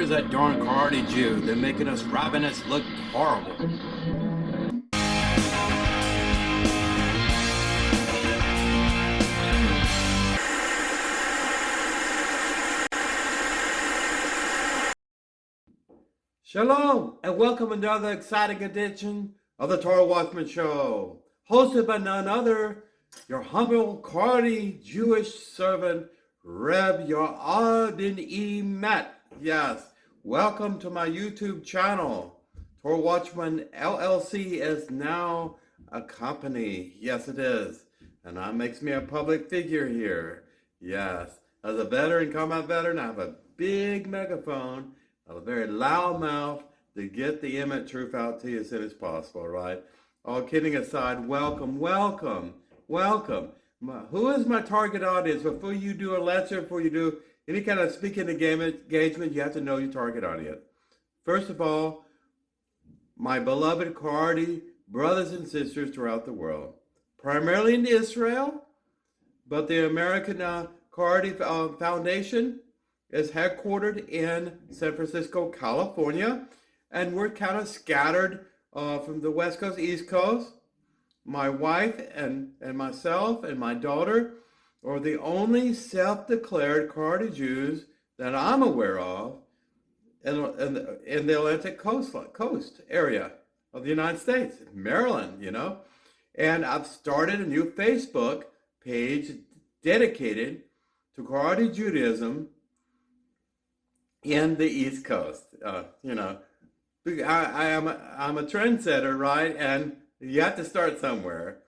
Where's that darn Cardi Jew? They're making us ravenous look horrible. Shalom, and welcome to another exciting edition of the Torah Watchman Show, hosted by none other, your humble, Cardi Jewish servant, Reb ben-Emmett. Yes, welcome to my YouTube channel. Torah Watchman LLC is now a company. Yes, it is. And that makes me a public figure here. Yes, as a veteran, combat veteran, I have a big megaphone, a very loud mouth to get the Emmett truth out to you as soon as possible, right? All kidding aside, welcome. Who is my target audience? Before you do a lecture, before you do any kind of speaking engagement, you have to know your target audience. First of all, my beloved Cardi brothers and sisters throughout the world, primarily in Israel, but the American Cardi Foundation is headquartered in San Francisco, California, and we're kind of scattered from the West Coast, East Coast. My wife and myself and my daughter are the only self-declared Cardi Jews that I'm aware of in the Atlantic coast area of the United States, Maryland, you know. And I've started a new Facebook page dedicated to Cardi Judaism in the East Coast. You know, I'm a trendsetter, right? And you have to start somewhere.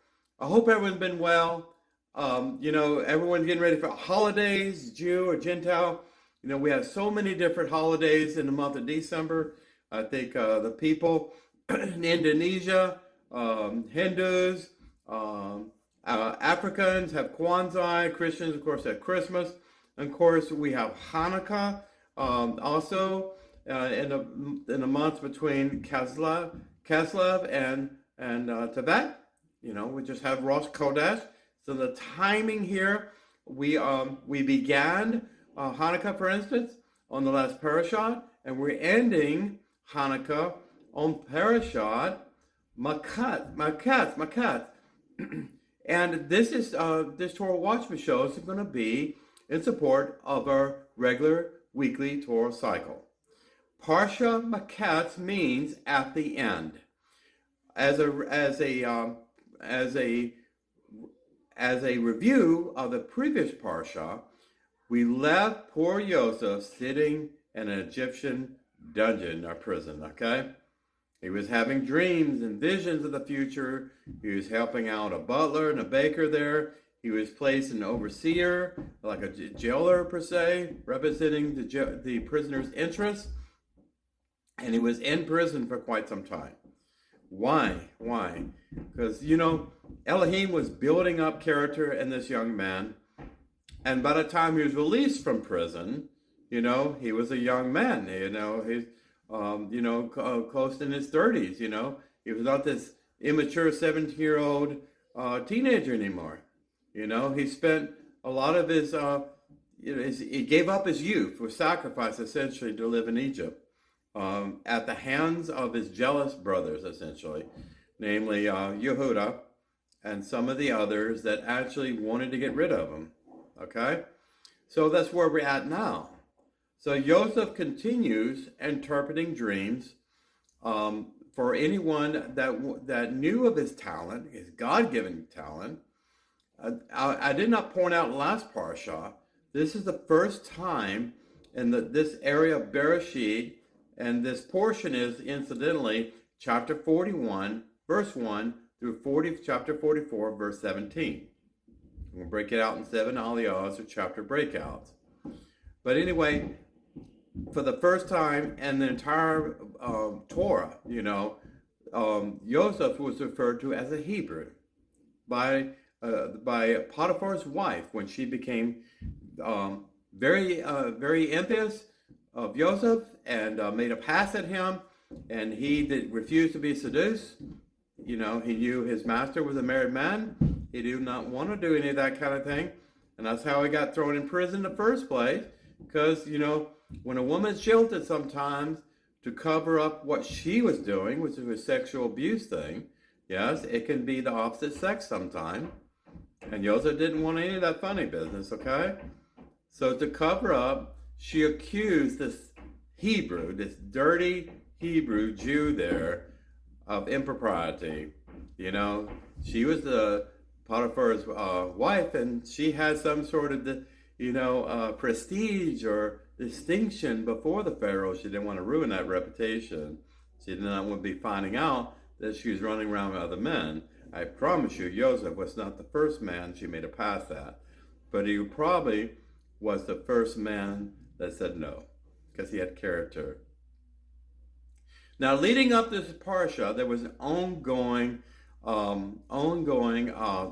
I hope everyone's been well. You know, everyone's getting ready for holidays, Jew or Gentile. You know, we have so many different holidays in the month of December. I think the people in Indonesia, Hindus, Africans have Kwanzaa, Christians, of course, have Christmas. And of course, we have Hanukkah. Also, in the months between Kislev and Tibet, you know, we just have Rosh Chodesh. So the timing here, we began Hanukkah, for instance, on the last Parashah, and we're ending Hanukkah on Parashah Miketz. And this is this Torah Watchman show is going to be in support of our regular weekly Torah cycle. Parshah Miketz means at the end. As a review of the previous Parsha, we left poor Joseph sitting in an Egyptian dungeon or prison, okay? He was having dreams and visions of the future. He was helping out a butler and a baker there. He was placed an overseer, like a jailer per se, representing the prisoner's interests. And he was in prison for quite some time. Why? Because, you know, Elohim was building up character in this young man. And by the time he was released from prison, you know, he was a young man, you know, he's, close in his 30s, you know. He was not this immature 17-year-old teenager anymore. You know, he spent a lot of his, he gave up his youth for sacrifice, essentially, to live in Egypt. At the hands of his jealous brothers, essentially, namely Yehuda and some of the others that actually wanted to get rid of him, okay? So that's where we're at now. So Joseph continues interpreting dreams for anyone that knew of his talent, his God-given talent. I did not point out last Parsha, this is the first time in this area of Bereshit. And this portion is, incidentally, chapter 41, verse 1 through chapter 44, verse 17. We'll break it out in 7 aliyahs or chapter breakouts. But anyway, for the first time in the entire Torah, you know, Joseph was referred to as a Hebrew by Potiphar's wife when she became very envious of Joseph and made a pass at him, and he refused to be seduced. You know, he knew his master was a married man. He did not want to do any of that kind of thing, and that's how he got thrown in prison in the first place, because, you know, when a woman's jilted sometimes to cover up what she was doing, which is a sexual abuse thing, yes, it can be the opposite sex sometimes. And Joseph didn't want any of that funny business, okay? So to cover up, she accused this Hebrew, this dirty Hebrew Jew there, of impropriety. You know, she was the Potiphar's wife, and she had some sort of, prestige or distinction before the Pharaoh. She didn't want to ruin that reputation. She did not want to be finding out that she was running around with other men. I promise you, Joseph was not the first man she made a pass at, but he probably was the first man that said no, because he had character. Now, leading up to this parsha, there was an ongoing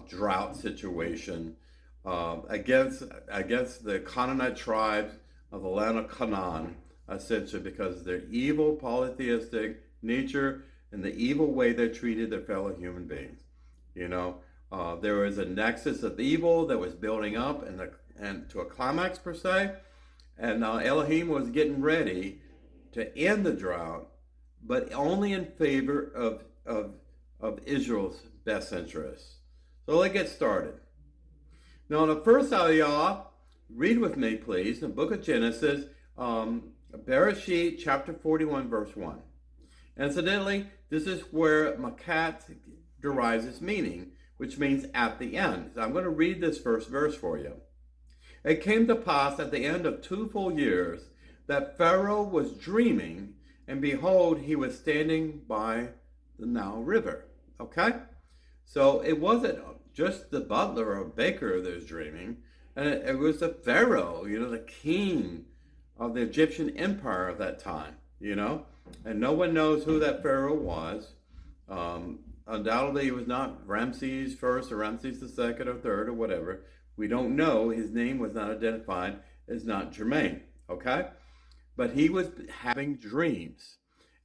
drought situation against the Canaanite tribes of the land of Canaan, essentially because of their evil polytheistic nature and the evil way they treated their fellow human beings. There was a nexus of evil that was building up and to a climax per se, and Elohim was getting ready to end the drought, but only in favor of Israel's best interests. So let's get started. Now, the first aliyah, read with me, please, the book of Genesis, Bereshit, chapter 41, verse 1. Incidentally, this is where Miketz derives its meaning, which means at the end. So I'm going to read this first verse for you. It came to pass at the end of 2 full years that Pharaoh was dreaming, and behold, he was standing by the Nile River. Okay? So it wasn't just the butler or baker that was dreaming. It was the Pharaoh, the king of the Egyptian empire of that time, And no one knows who that Pharaoh was. Undoubtedly, it was not Ramses first or Ramses the second or third or whatever. We don't know. His name was not identified. It's not germane, okay? But he was having dreams.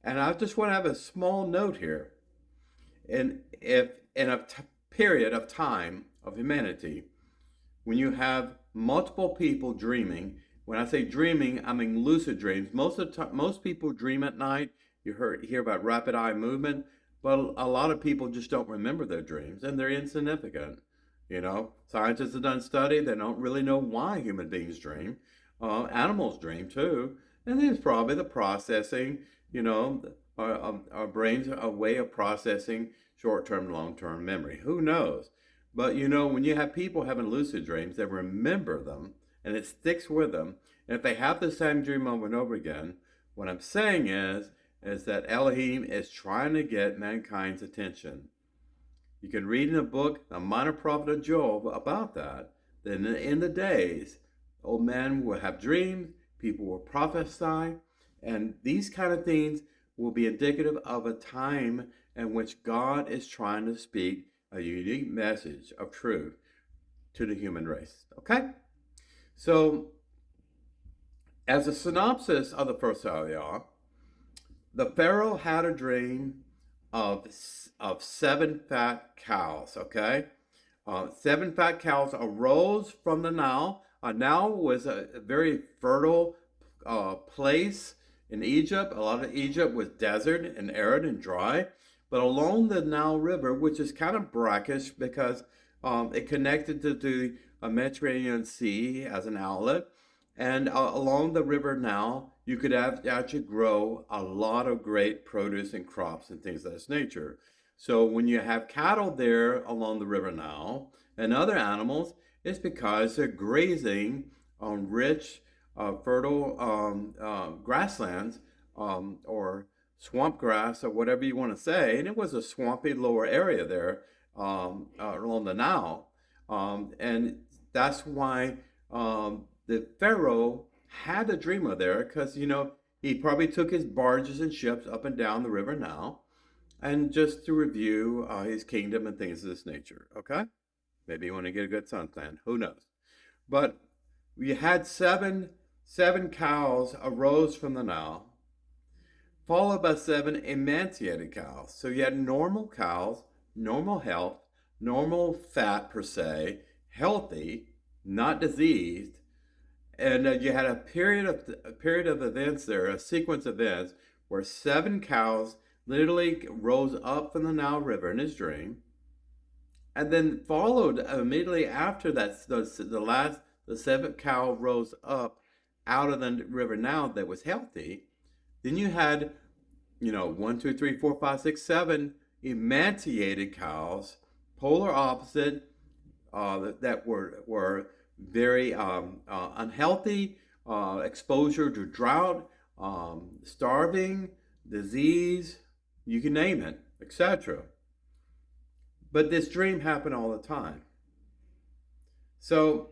And I just want to have a small note here. In a period of time of humanity, when you have multiple people dreaming, when I say dreaming, I mean lucid dreams. Most people dream at night. You hear about rapid eye movement, but a lot of people just don't remember their dreams, and they're insignificant. Scientists have done study. They don't really know why human beings dream. Animals dream too, and there's probably the processing. Our brains are a way of processing short-term and long-term memory. Who knows? But when you have people having lucid dreams, they remember them, and it sticks with them. And if they have the same dream over and over again, what I'm saying is that Elohim is trying to get mankind's attention. You can read in the book, the minor prophet of Job, about that. Then in the days, old men will have dreams, people will prophesy, and these kind of things will be indicative of a time in which God is trying to speak a unique message of truth to the human race. Okay? So, as a synopsis of the first aliyah, the Pharaoh had a dream of 7 fat cows, okay? 7 fat cows arose from the Nile. Nile was a very fertile place in Egypt. A lot of Egypt was desert and arid and dry. But along the Nile River, which is kind of brackish because it connected to the Mediterranean Sea as an outlet, and along the river Nile, you could actually grow a lot of great produce and crops and things of this nature. So when you have cattle there along the river Nile and other animals, it's because they're grazing on rich, fertile grasslands or swamp grass or whatever you want to say. And it was a swampy lower area there along the Nile. And that's why the Pharaoh had a dreamer there, because, he probably took his barges and ships up and down the river Nile, and just to review his kingdom and things of this nature, okay? Maybe you want to get a good suntan, who knows? But we had seven cows arose from the Nile, followed by 7 emaciated cows. So you had normal cows, normal health, normal fat per se, healthy, not diseased, And you had a period of events there, a sequence of events where 7 cows literally rose up from the Nile River in his dream, and then followed immediately after that. The seventh cow rose up out of the river Nile that was healthy. Then you had, one, two, three, four, five, six, seven emaciated cows, polar opposite, that were very unhealthy, exposure to drought, starving, disease, you can name it, etc. But this dream happened all the time. So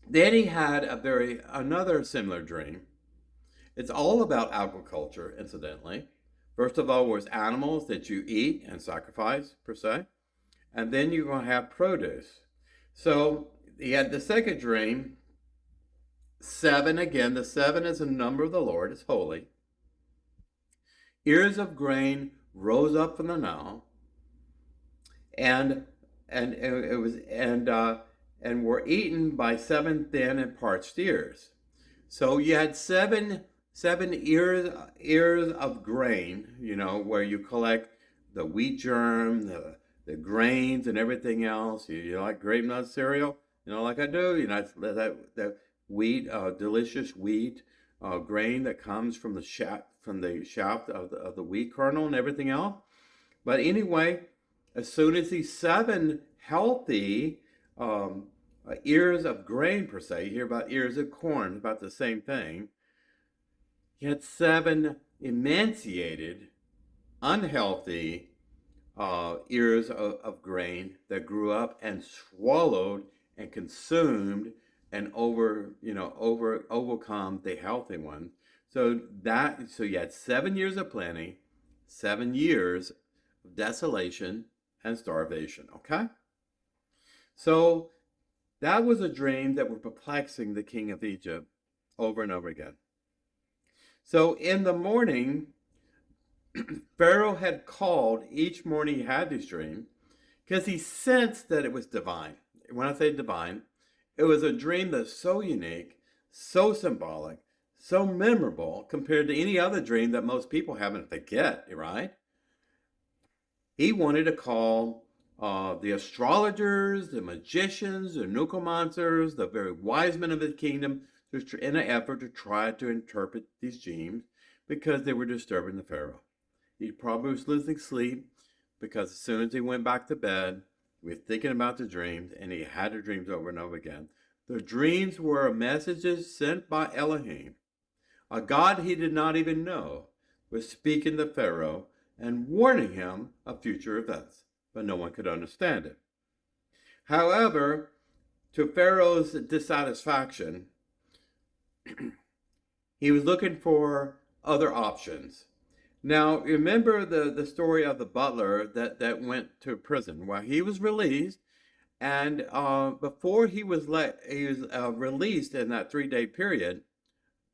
then he had another similar dream. It's all about agriculture, incidentally. First of all, was animals that you eat and sacrifice, per se. And then you're going to have produce. So he had the second dream, 7 again. The 7 is a number of the Lord, it's holy. Ears of grain rose up from the Nile, and were eaten by 7 thin and parched ears. So you had seven ears of grain, where you collect the wheat germ, the grains and everything else. You like grape nut cereal? Like I do. That wheat, delicious wheat grain that comes from the shaft of the wheat kernel and everything else. But anyway, as soon as these 7 healthy ears of grain, per se, you hear about ears of corn, about the same thing. You had 7 emaciated, unhealthy ears of grain that grew up and swallowed and consumed and overcome the healthy one. So you had 7 years of plenty, 7 years of desolation and starvation. Okay? So that was a dream that was perplexing the king of Egypt over and over again. So in the morning, Pharaoh had called each morning he had this dream because he sensed that it was divine. When I say divine, it was a dream that's so unique, so symbolic, so memorable compared to any other dream that most people haven't forget, right? He wanted to call the astrologers, the magicians, the necromancers, the very wise men of his kingdom in an effort to try to interpret these dreams because they were disturbing the Pharaoh. He probably was losing sleep because as soon as he went back to bed, he was thinking about the dreams, and he had the dreams over and over again. The dreams were messages sent by Elohim. A God he did not even know was speaking to Pharaoh and warning him of future events, but no one could understand it. However, to Pharaoh's dissatisfaction, he was looking for other options. Now, remember the story of the butler that went to prison. Well, he was released, and before he was released in that 3-day period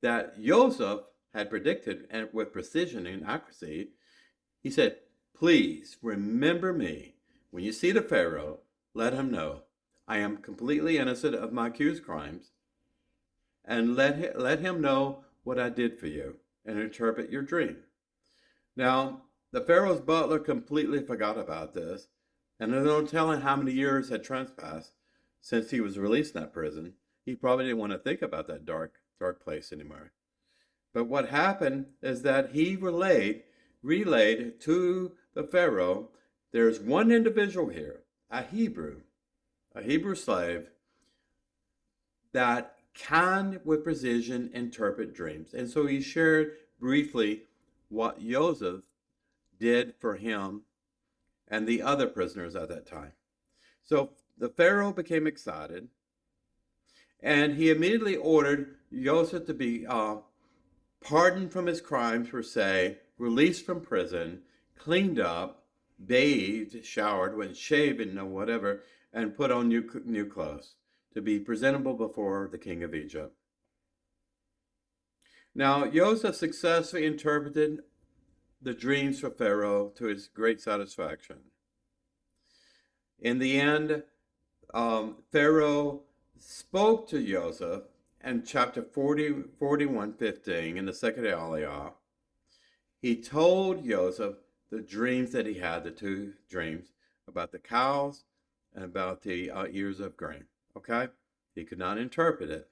that Joseph had predicted, and with precision and accuracy, he said, "Please remember me. When you see the Pharaoh, let him know I am completely innocent of my accused crimes, and let him know what I did for you and interpret your dream." Now, the Pharaoh's butler completely forgot about this, and there's no telling how many years had transpassed since he was released in that prison. He probably didn't want to think about that dark place anymore. But what happened is that he relayed to the Pharaoh, there's one individual here, a Hebrew slave, that can with precision interpret dreams. And so he shared briefly what Joseph did for him and the other prisoners at that time. So the Pharaoh became excited, and he immediately ordered Joseph to be pardoned from his crimes, per se, released from prison, cleaned up, bathed, showered, went shaven or whatever, and put on new clothes to be presentable before the king of Egypt. Now, Joseph successfully interpreted the dreams for Pharaoh to his great satisfaction. In the end, Pharaoh spoke to Joseph in chapter 41:15 in the second Aliyah, he told Joseph the dreams that he had, the two dreams about the cows and about the ears of grain. Okay? He could not interpret it.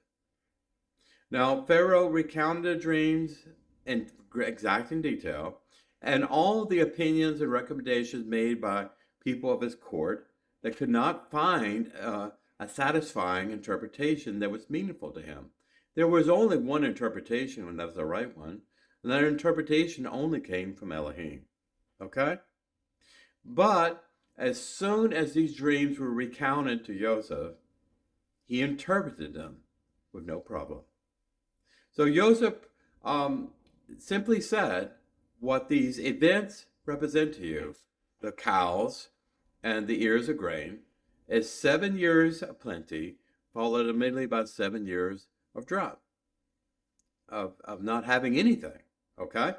Now, Pharaoh recounted the dreams in exact detail, and all the opinions and recommendations made by people of his court that could not find a satisfying interpretation that was meaningful to him. There was only one interpretation, and that was the right one, and that interpretation only came from Elohim. Okay? But as soon as these dreams were recounted to Joseph, he interpreted them with no problem. So Joseph simply said what these events represent to you, the cows and the ears of grain, is 7 years of plenty, followed immediately by 7 years of drought, of not having anything, okay?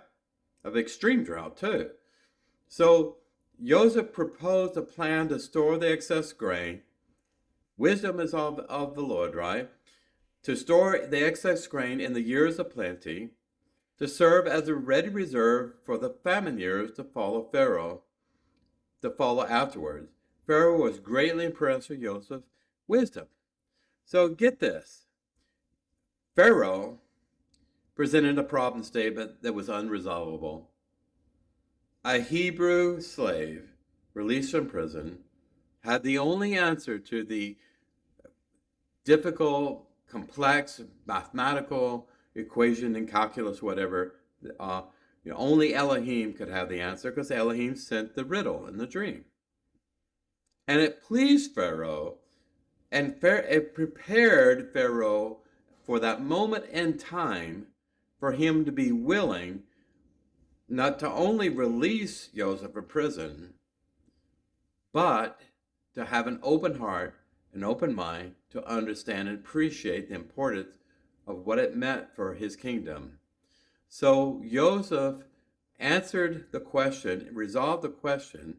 Of extreme drought too. So Joseph proposed a plan to store the excess grain. Wisdom is of the Lord, right? To store the excess grain in the years of plenty, to serve as a ready reserve for the famine years to follow afterwards. Pharaoh was greatly impressed with Joseph's wisdom. So get this. Pharaoh presented a problem statement that was unresolvable. A Hebrew slave released from prison had the only answer to the difficult, complex mathematical equation in calculus, whatever. Only Elohim could have the answer because Elohim sent the riddle in the dream. And it pleased Pharaoh, and it prepared Pharaoh for that moment in time for him to be willing not to only release Joseph from prison, but to have an open heart, an open mind to understand and appreciate the importance of what it meant for his kingdom. So Joseph answered the question, resolved the question,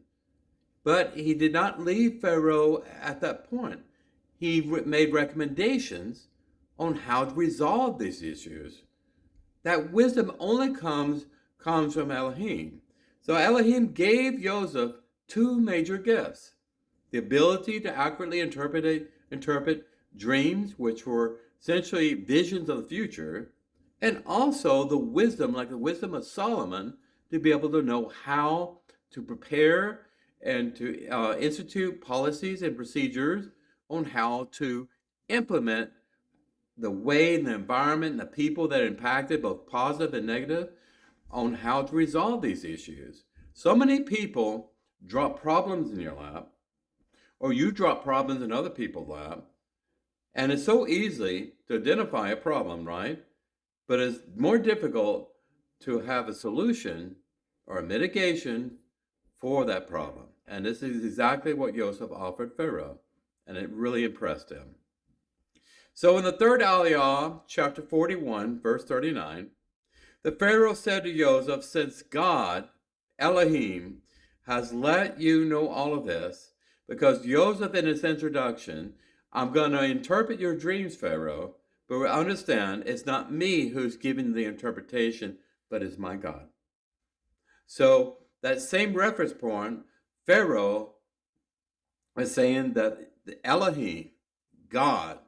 but he did not leave Pharaoh at that point. He made recommendations on how to resolve these issues. That wisdom only comes from Elohim. So Elohim gave Joseph two major gifts: the ability to accurately interpret dreams, which were essentially visions of the future, and also the wisdom, like the wisdom of Solomon, to be able to know how to prepare and to institute policies and procedures on how to implement the way and the environment and the people that are impacted, both positive and negative, on how to resolve these issues. So many people drop problems in your lap, or you drop problems in other people's lap, and it's so easy to identify a problem, right? But it's more difficult to have a solution or a mitigation for that problem. And this is exactly what Joseph offered Pharaoh, and it really impressed him. So in the third Aliyah, chapter 41, verse 39, the Pharaoh said to Joseph, since God, Elohim, has let you know all of this, because Joseph in his introduction, I'm going to interpret your dreams, Pharaoh, but understand it's not me who's giving the interpretation, but it's my God. So that same reference point, Pharaoh is saying that the Elohim, God,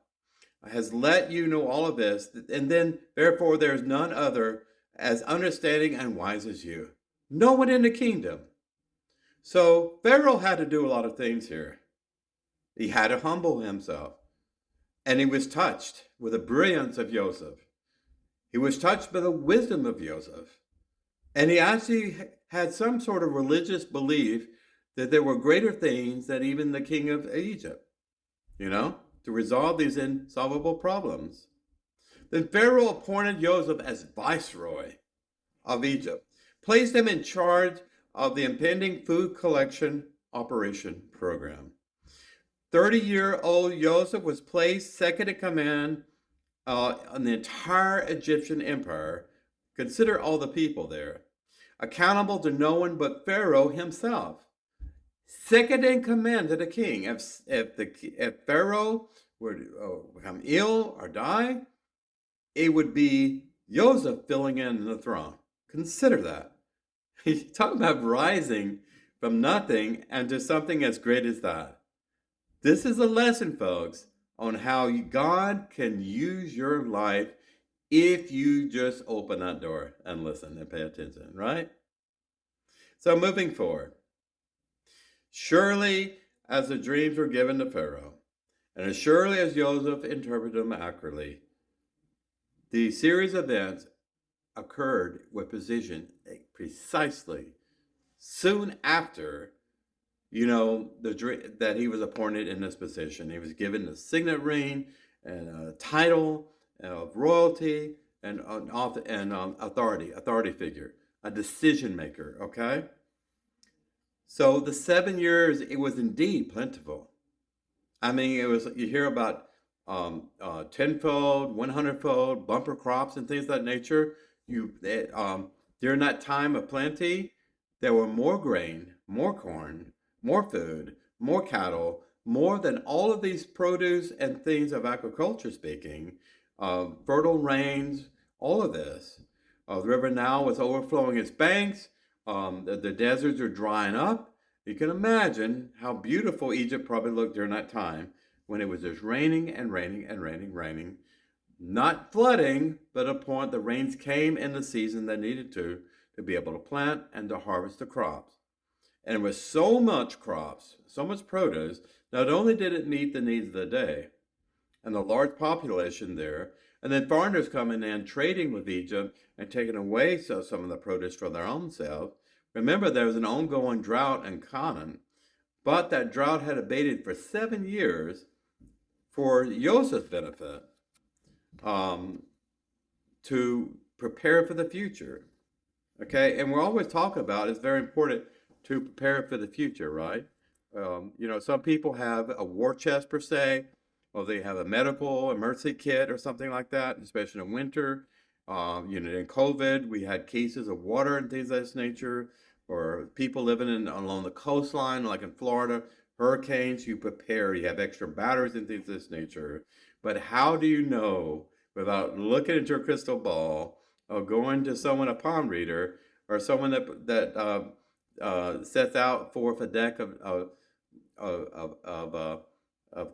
has let you know all of this, and then therefore there's none other as understanding and wise as you. No one in the kingdom. So Pharaoh had to do a lot of things here. He had to humble himself. And he was touched with the brilliance of Joseph. He was touched by the wisdom of Joseph. And he actually had some sort of religious belief that there were greater things than even the king of Egypt, to resolve these insolvable problems. Then Pharaoh appointed Joseph as viceroy of Egypt, placed him in charge of the impending food collection operation program. 30-year-old Joseph was placed second in command on the entire Egyptian empire. Consider all the people there, accountable to no one but Pharaoh himself. Second in command to the king. If Pharaoh were to become ill or die, it would be Joseph filling in the throne. Consider that. He's talking about rising from nothing and to something as great as that. This is a lesson, folks, on how God can use your life if you just open that door and listen and pay attention, right? So moving forward, surely as the dreams were given to Pharaoh, and as surely as Joseph interpreted them accurately, the series of events occurred with precision precisely soon after, that he was appointed in this position. He was given a signet ring and a title of royalty and authority figure, a decision maker, okay? So the 7 years, it was indeed plentiful. I mean, you hear about tenfold, 100-fold, bumper crops and things of that nature. During that time of plenty, there were more grain, more corn, more food, more cattle, more than all of these produce and things of agriculture speaking, fertile rains, all of this. The river Nile was overflowing its banks. The deserts are drying up. You can imagine how beautiful Egypt probably looked during that time when it was just raining and raining and raining. Not flooding, but at a point the rains came in the season they needed to be able to plant and to harvest the crops. And with so much crops, so much produce, not only did it meet the needs of the day and the large population there, and then foreigners coming in, trading with Egypt and taking away some of the produce for their own selves. Remember, there was an ongoing drought in Canaan, but that drought had abated for 7 years for Joseph's benefit, to prepare for the future. Okay, and we're always talking about it's very important to prepare for the future, right? Some people have a war chest per se, or they have a medical emergency kit or something like that, especially in winter. In COVID, we had cases of water and things of this nature, or people living along the coastline, like in Florida, hurricanes, you prepare, you have extra batteries and things of this nature. But how do you know without looking into a crystal ball or going to someone, a palm reader, or someone that sets out forth a deck of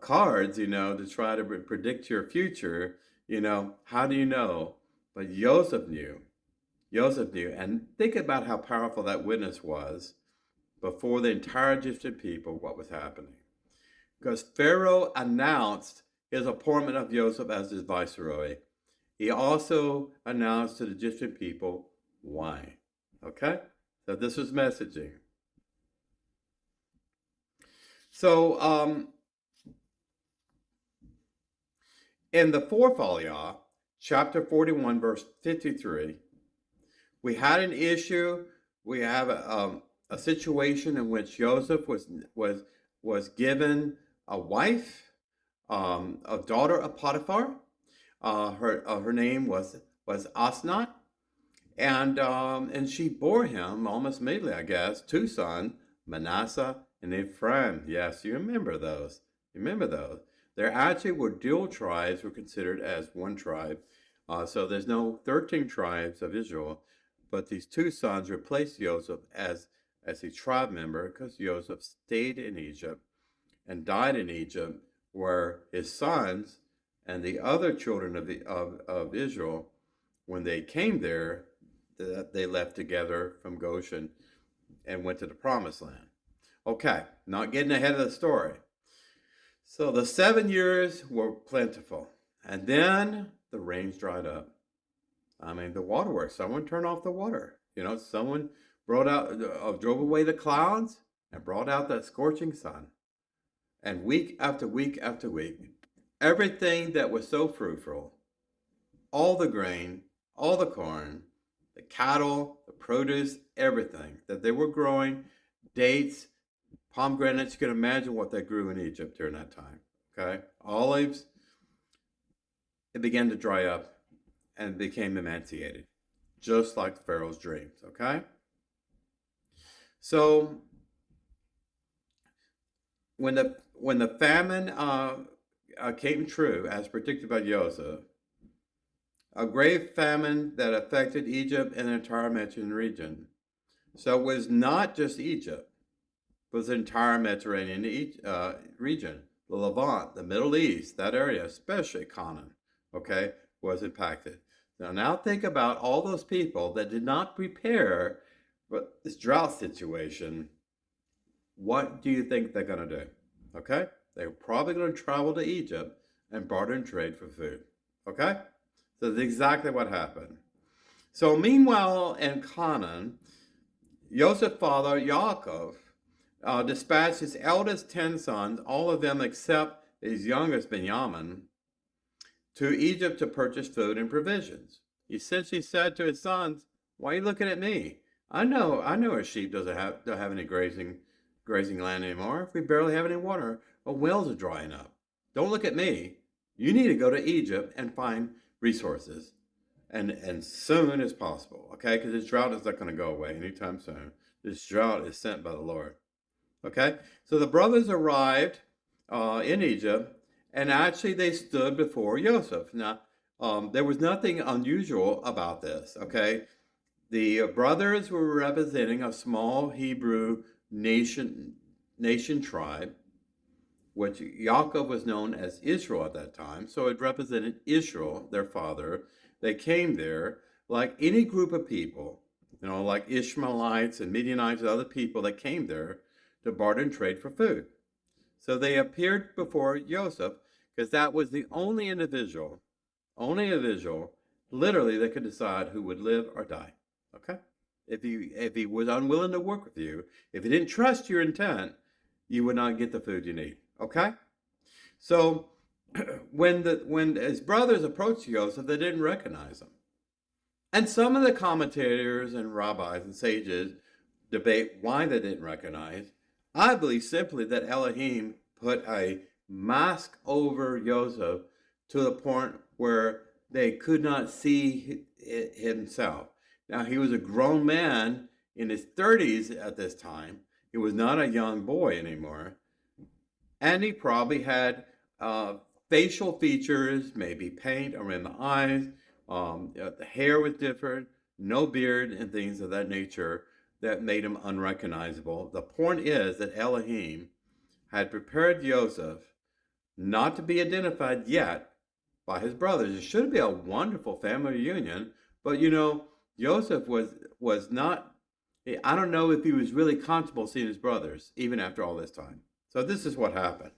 cards, to try to predict your future, how do you know? But Joseph knew. Joseph knew. And think about how powerful that witness was before the entire Egyptian people what was happening. Because Pharaoh announced his appointment of Joseph as his viceroy. He also announced to the Egyptian people why. Okay? So this was messaging. So in the fourth aliyah, chapter 41, verse 53, we had an issue. We have a situation in which Joseph was given a wife, a daughter of Potiphar. Her name was Asenath, and she bore him almost immediately, I guess, two sons, Manasseh and Ephraim. Yes, you remember those. There actually were dual tribes were considered as one tribe. So there's no 13 tribes of Israel, but these two sons replaced Joseph as a tribe member because Joseph stayed in Egypt and died in Egypt, where his sons and the other children of Israel, when they came there, they left together from Goshen and went to the promised land. Okay, not getting ahead of the story. So the 7 years were plentiful, and then the rains dried up. I mean, the waterworks, someone turned off the water. Someone drove away the clouds and brought out that scorching sun. And week after week after week, everything that was so fruitful, all the grain, all the corn, the cattle, the produce, everything that they were growing, dates, pomegranates, you can imagine what they grew in Egypt during that time, okay? Olives, it began to dry up and became emaciated, just like Pharaoh's dreams, okay? So when the famine came true, as predicted by Joseph, a grave famine that affected Egypt and the entire Mediterranean region. So it was not just Egypt, it was the entire Mediterranean region. The Levant, the Middle East, that area, especially Canaan, okay, was impacted. Now think about all those people that did not prepare for this drought situation. What do you think they're going to do? Okay? They're probably going to travel to Egypt and barter and trade for food. Okay? So that's exactly what happened. So meanwhile in Canaan, Joseph's father, Yaakov, dispatched his eldest 10 sons, all of them except his youngest, Ben-Emmett, to Egypt to purchase food and provisions. He essentially said to his sons, why are you looking at me? I know our sheep don't have any grazing land anymore. We barely have any water. Our wells are drying up. Don't look at me. You need to go to Egypt and find resources, and soon as possible, okay? Because this drought is not going to go away anytime soon. This drought is sent by the Lord, okay? So the brothers arrived in Egypt, and actually they stood before Joseph. Now, there was nothing unusual about this, okay? The brothers were representing a small Hebrew nation tribe, which Yaakov was known as Israel at that time. So it represented Israel, their father. They came there like any group of people, like Ishmaelites and Midianites and other people that came there to barter and trade for food. So they appeared before Joseph because that was the only individual, literally, that could decide who would live or die. Okay? If he was unwilling to work with you, if he didn't trust your intent, you would not get the food you need. Okay? So when his brothers approached Joseph, they didn't recognize him. And some of the commentators and rabbis and sages debate why they didn't recognize. I believe simply that Elohim put a mask over Joseph to the point where they could not see himself. Now, he was a grown man in his 30s at this time. He was not a young boy anymore. And he probably had facial features, maybe paint around the eyes. The hair was different, no beard, and things of that nature that made him unrecognizable. The point is that Elohim had prepared Joseph not to be identified yet by his brothers. It should be a wonderful family reunion, but Joseph was not, I don't know if he was really comfortable seeing his brothers, even after all this time. So this is what happened.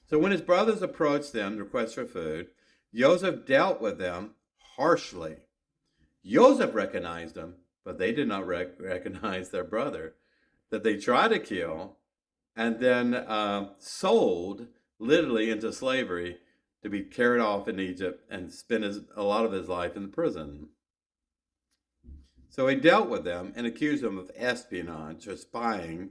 So when his brothers approached them to request for food, Joseph dealt with them harshly. Joseph recognized them, but they did not recognize their brother that they tried to kill and then sold literally into slavery to be carried off in Egypt and spend a lot of his life in the prison. So he dealt with them and accused them of espionage or spying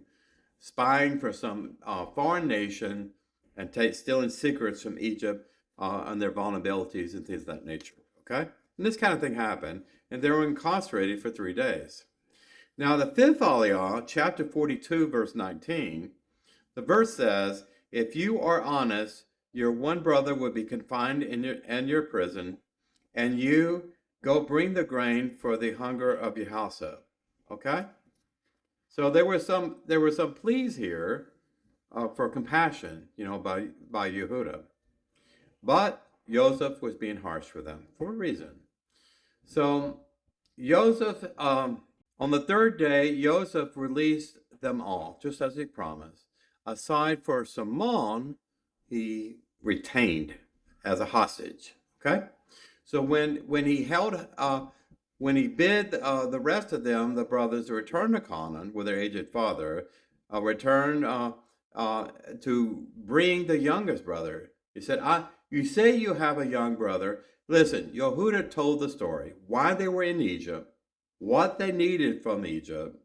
for some foreign nation and stealing secrets from Egypt on their vulnerabilities and things of that nature, okay? And this kind of thing happened, and they were incarcerated for 3 days. Now, the fifth aliyah, chapter 42, verse 19, the verse says, if you are honest, your one brother will be confined in your prison, and you go bring the grain for the hunger of your household. Okay? So there were some pleas here for compassion, by Yehuda. But Joseph was being harsh with them for a reason. So Joseph, on the third day, Joseph released them all, just as he promised. Aside for Simeon, he retained as a hostage. Okay? So when he bid the rest of them, the brothers, to return to Canaan with their aged father, return to bring the youngest brother. He said, you say you have a young brother. Listen, Yehuda told the story, why they were in Egypt, what they needed from Egypt,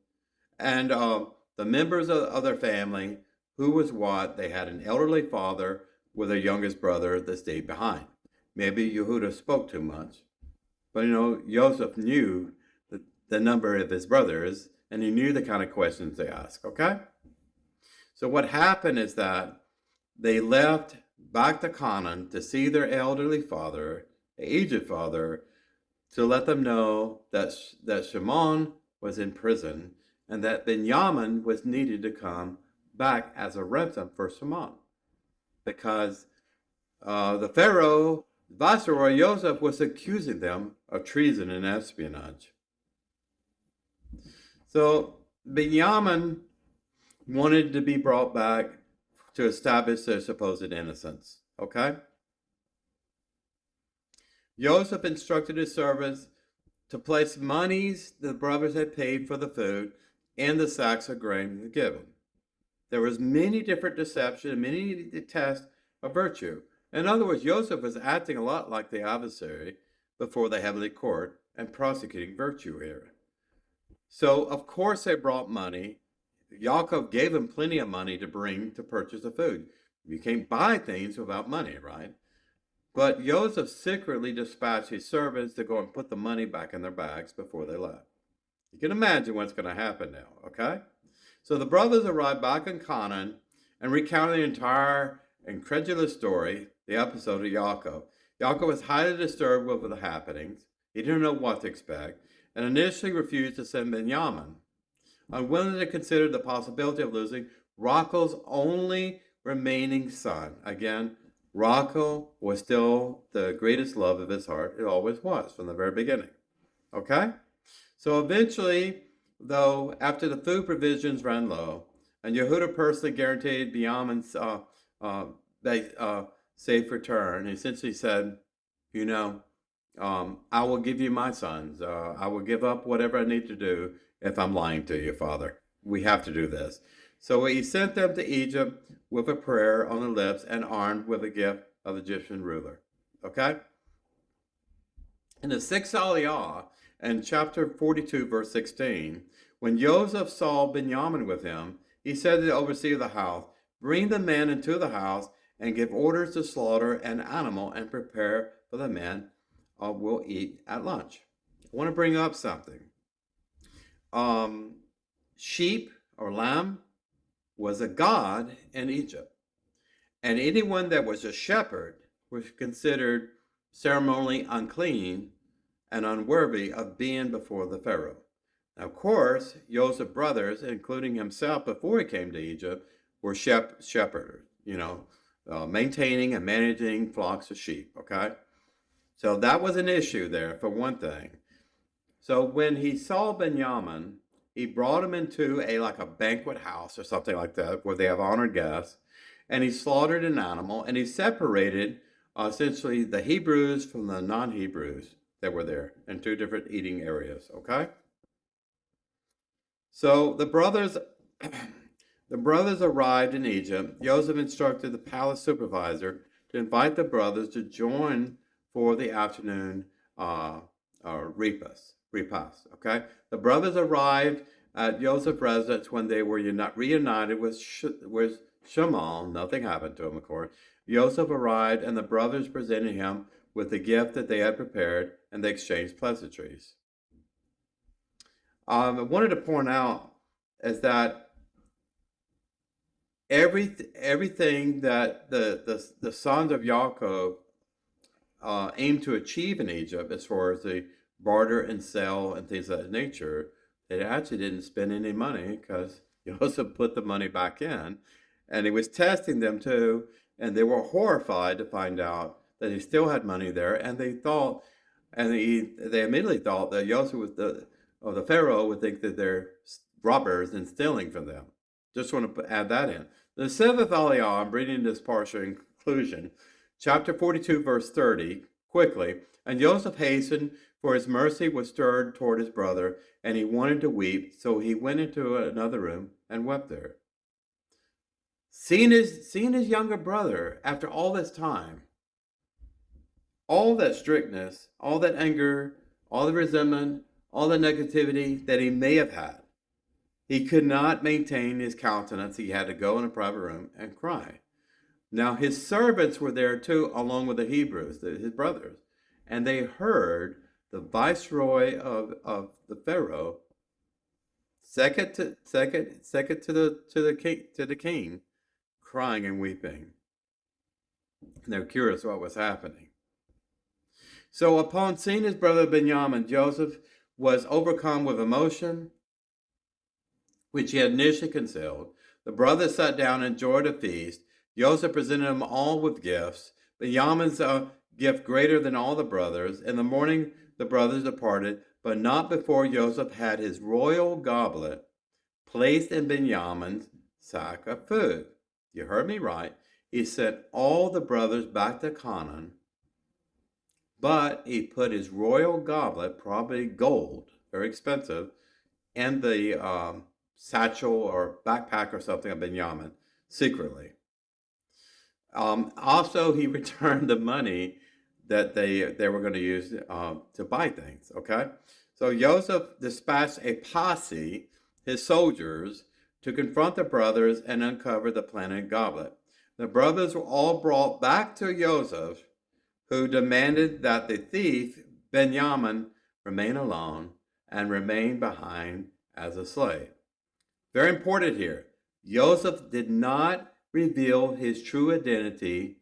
and the members of their family, who was what. They had an elderly father with a youngest brother that stayed behind. Maybe Yehuda spoke too much. But Joseph knew the number of his brothers, and he knew the kind of questions they asked, okay? So what happened is that they left back to Canaan to see their elderly father, the aged father, to let them know that Shimon was in prison and that Benjamin was needed to come back as a ransom for Shimon, because the Pharaoh, Viceroy Joseph, was accusing them of treason and espionage. So Benjamin wanted to be brought back to establish their supposed innocence. Okay? Joseph instructed his servants to place monies the brothers had paid for the food in the sacks of grain given. There was many different deception, many tests of virtue. In other words, Joseph was acting a lot like the adversary before the heavenly court and prosecuting virtue here. So, of course, they brought money. Yaakov gave them plenty of money to bring to purchase the food. You can't buy things without money, right? But Joseph secretly dispatched his servants to go and put the money back in their bags before they left. You can imagine what's going to happen now, okay? So the brothers arrived back in Canaan and recounted the entire incredulous story, the episode of Yaakov. Yaakov was highly disturbed with the happenings. He didn't know what to expect and initially refused to send Benjamin, unwilling to consider the possibility of losing Rachel's only remaining son. Again, Rachel was still the greatest love of his heart. It always was from the very beginning. Okay? So eventually, though, after the food provisions ran low, and Yehuda personally guaranteed Benjamin's safe return, he essentially said, I will give you my sons. I will give up whatever I need to do if I'm lying to you, Father. We have to do this. So he sent them to Egypt with a prayer on their lips and armed with a gift of the Egyptian ruler. Okay? In the sixth Aliyah, in chapter 42, verse 16, when Joseph saw Benjamin with him, he said to the overseer of the house, bring the men into the house and give orders to slaughter an animal and prepare for the men we'll eat at lunch. I want to bring up something. Sheep or lamb was a god in Egypt. And anyone that was a shepherd was considered ceremonially unclean and unworthy of being before the Pharaoh. Now, of course, Joseph's brothers, including himself before he came to Egypt, were shepherders, maintaining and managing flocks of sheep, okay? So that was an issue there, for one thing. So when he saw Benjamin, he brought him into a banquet house or something like that, where they have honored guests, and he slaughtered an animal, and he separated essentially the Hebrews from the non-Hebrews that were there in two different eating areas, okay? So the brothers arrived in Egypt. Joseph instructed the palace supervisor to invite the brothers to join for the afternoon repast, okay? The brothers arrived at Joseph's residence when they were reunited with Shimon. Nothing happened to him, of course. Joseph arrived, and the brothers presented him with the gift that they had prepared, and they exchanged pleasantries. I wanted to point out is that everything that the sons of Yaakov aimed to achieve in Egypt, as far as the barter and sell and things of that nature, they actually didn't spend any money because Joseph put the money back in, and he was testing them too, and they were horrified to find out that he still had money there, and they immediately thought that Joseph was the Pharaoh would think that they're robbers and stealing from them. Just want to add that in. The seventh Aliyah, I'm reading this partial in conclusion, chapter 42, verse 30, quickly. And Joseph hastened, for his mercy was stirred toward his brother, and he wanted to weep, so he went into another room and wept there. Seeing his younger brother after all this time, all that strictness, all that anger, all the resentment, all the negativity that he may have had, he could not maintain his countenance. He had to go in a private room and cry. Now his servants were there too, along with the Hebrews, his brothers, and they heard the viceroy of the Pharaoh, second to the king, crying and weeping. And they were curious what was happening. So upon seeing his brother Benjamin, Joseph was overcome with emotion, which he had initially concealed. The brothers sat down and enjoyed a feast. Joseph presented them all with gifts. Benjamin's gift greater than all the brothers. In the morning, the brothers departed, but not before Joseph had his royal goblet placed in Benjamin's sack of food. You heard me right. He sent all the brothers back to Canaan, but he put his royal goblet, probably gold, very expensive, in the satchel or backpack or something of Benjamin secretly. Also, he returned the money that they were going to use to buy things. Okay, so Joseph dispatched a posse, his soldiers, to confront the brothers and uncover the planted goblet. The brothers were all brought back to Joseph, who demanded that the thief Benjamin remain alone and remain behind as a slave. Very important here. Joseph did not reveal his true identity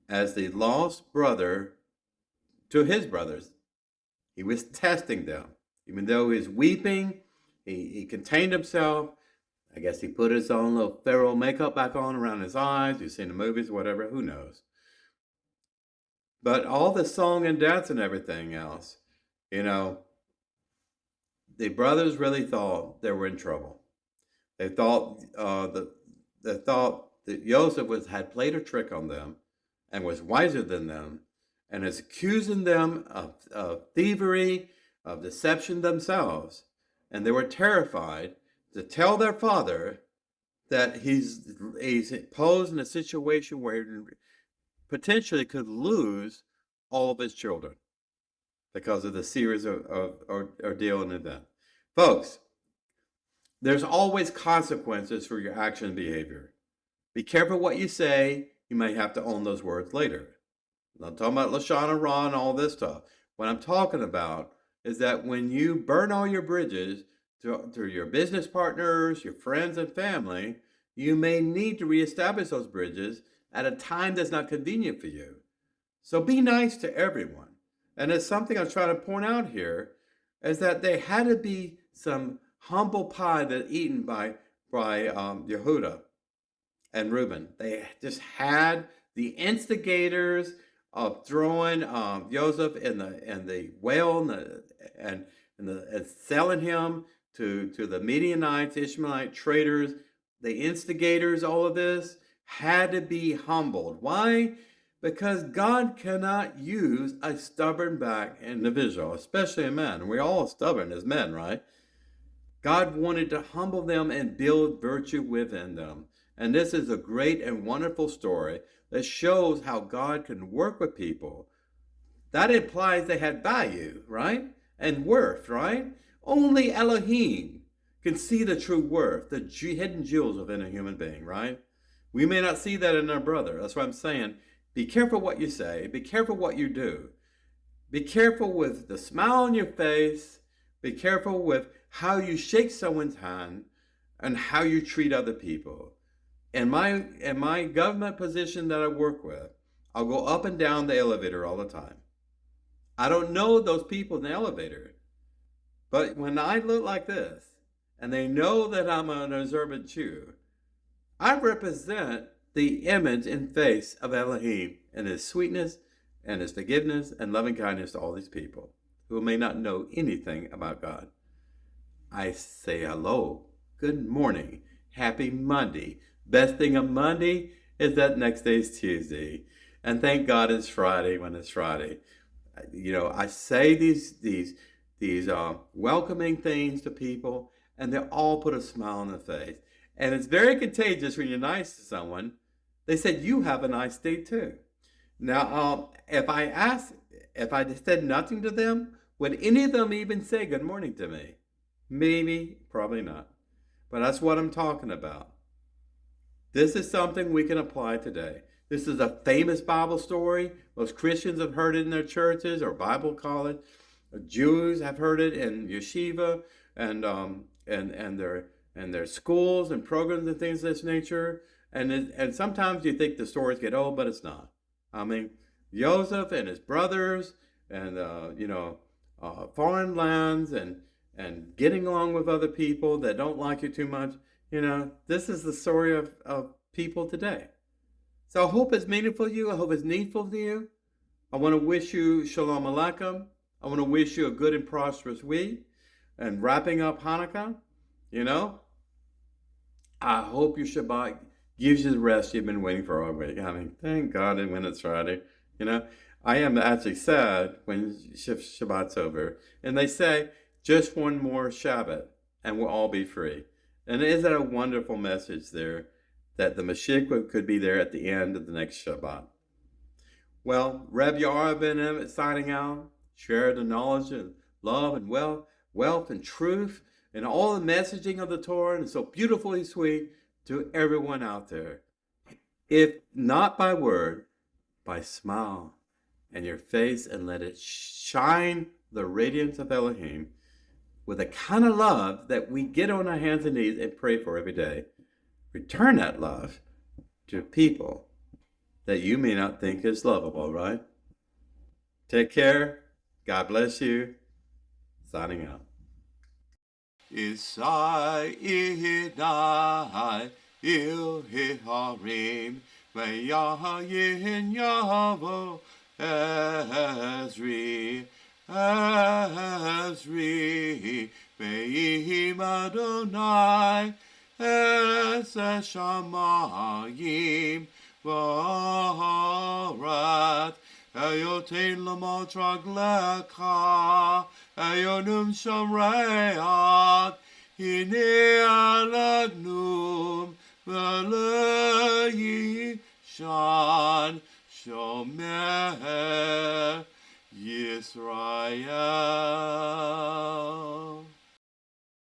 as the lost brother to his brothers. He was testing them. Even though he was weeping, he contained himself. I guess he put his own little Pharaoh makeup back on around his eyes. You've seen the movies, whatever, who knows. But all the song and dance and everything else, the brothers really thought they were in trouble. They thought that Joseph had played a trick on them and was wiser than them and is accusing them of thievery, of deception themselves. And they were terrified to tell their father that he's posed in a situation where he potentially could lose all of his children because of the series of ordeal and event. Folks, there's always consequences for your action and behavior. Be careful what you say. You may have to own those words later. I'm not talking about Lashon Hara and all this stuff. What I'm talking about is that when you burn all your bridges to your business partners, your friends and family, you may need to reestablish those bridges at a time that's not convenient for you. So be nice to everyone. And it's something I'm trying to point out here is that there had to be some humble pie that eaten by Yehuda and Reuben. They just had the instigators of throwing Joseph in the well and selling him to the Midianites, Ishmaelite traders. The instigators, all of this, had to be humbled. Why? Because God cannot use a stubborn back individual, especially a man. We're all stubborn as men, right? God wanted to humble them and build virtue within them. And this is a great and wonderful story that shows how God can work with people. That implies they had value, right? And worth, right? Only Elohim can see the true worth, the hidden jewels within a human being, right? We may not see that in our brother. That's what I'm saying. Be careful what you say. Be careful what you do. Be careful with the smile on your face. Be careful with how you shake someone's hand and how you treat other people. In my government position that I work with, I'll go up and down the elevator all the time. I don't know those people in the elevator. But when I look like this, and they know that I'm an observant Jew, I represent the image and face of Elohim and his sweetness and his forgiveness and loving kindness to all these people who may not know anything about God. I say hello, good morning, happy Monday. Best thing of Monday is that next day's Tuesday. And thank God it's Friday when it's Friday. I say these welcoming things to people, and they all put a smile on their face. And it's very contagious when you're nice to someone. They said, you have a nice day too. Now, if I said nothing to them, would any of them even say good morning to me? Maybe, probably not. But that's what I'm talking about. This is something we can apply today. This is a famous Bible story. Most Christians have heard it in their churches or Bible college. Jews have heard it in yeshiva and their schools and programs and things of this nature. And sometimes you think the stories get old, but it's not. I mean, Joseph and his brothers foreign lands and getting along with other people that don't like you too much. This is the story of people today. So I hope it's meaningful to you. I hope it's needful to you. I want to wish you Shalom Aleichem. I want to wish you a good and prosperous week. And wrapping up Hanukkah, I hope your Shabbat gives you the rest you've been waiting for all week. I mean, thank God when it's Friday. I am actually sad when Shabbat's over. And they say, just one more Shabbat and we'll all be free. And isn't that a wonderful message there that the Mashiach could be there at the end of the next Shabbat? Well, Reb Yara ben-Emmett signing out. Share the knowledge and love and wealth and truth and all the messaging of the Torah, and so beautifully sweet to everyone out there. If not by word, by smile and your face, and let it shine the radiance of Elohim with a kind of love that we get on our hands and knees and pray for every day. Return that love to people that you may not think is lovable, right? Take care. God bless you. Signing out. Isai idai il hiharim ve'yayin yavo Ezri ve'im Adonai es shamayim v'arat Eyotein lamot raglecha, Eyonum shomreat, Hine alagnum, V'le'yishan, Shomer Yisrael.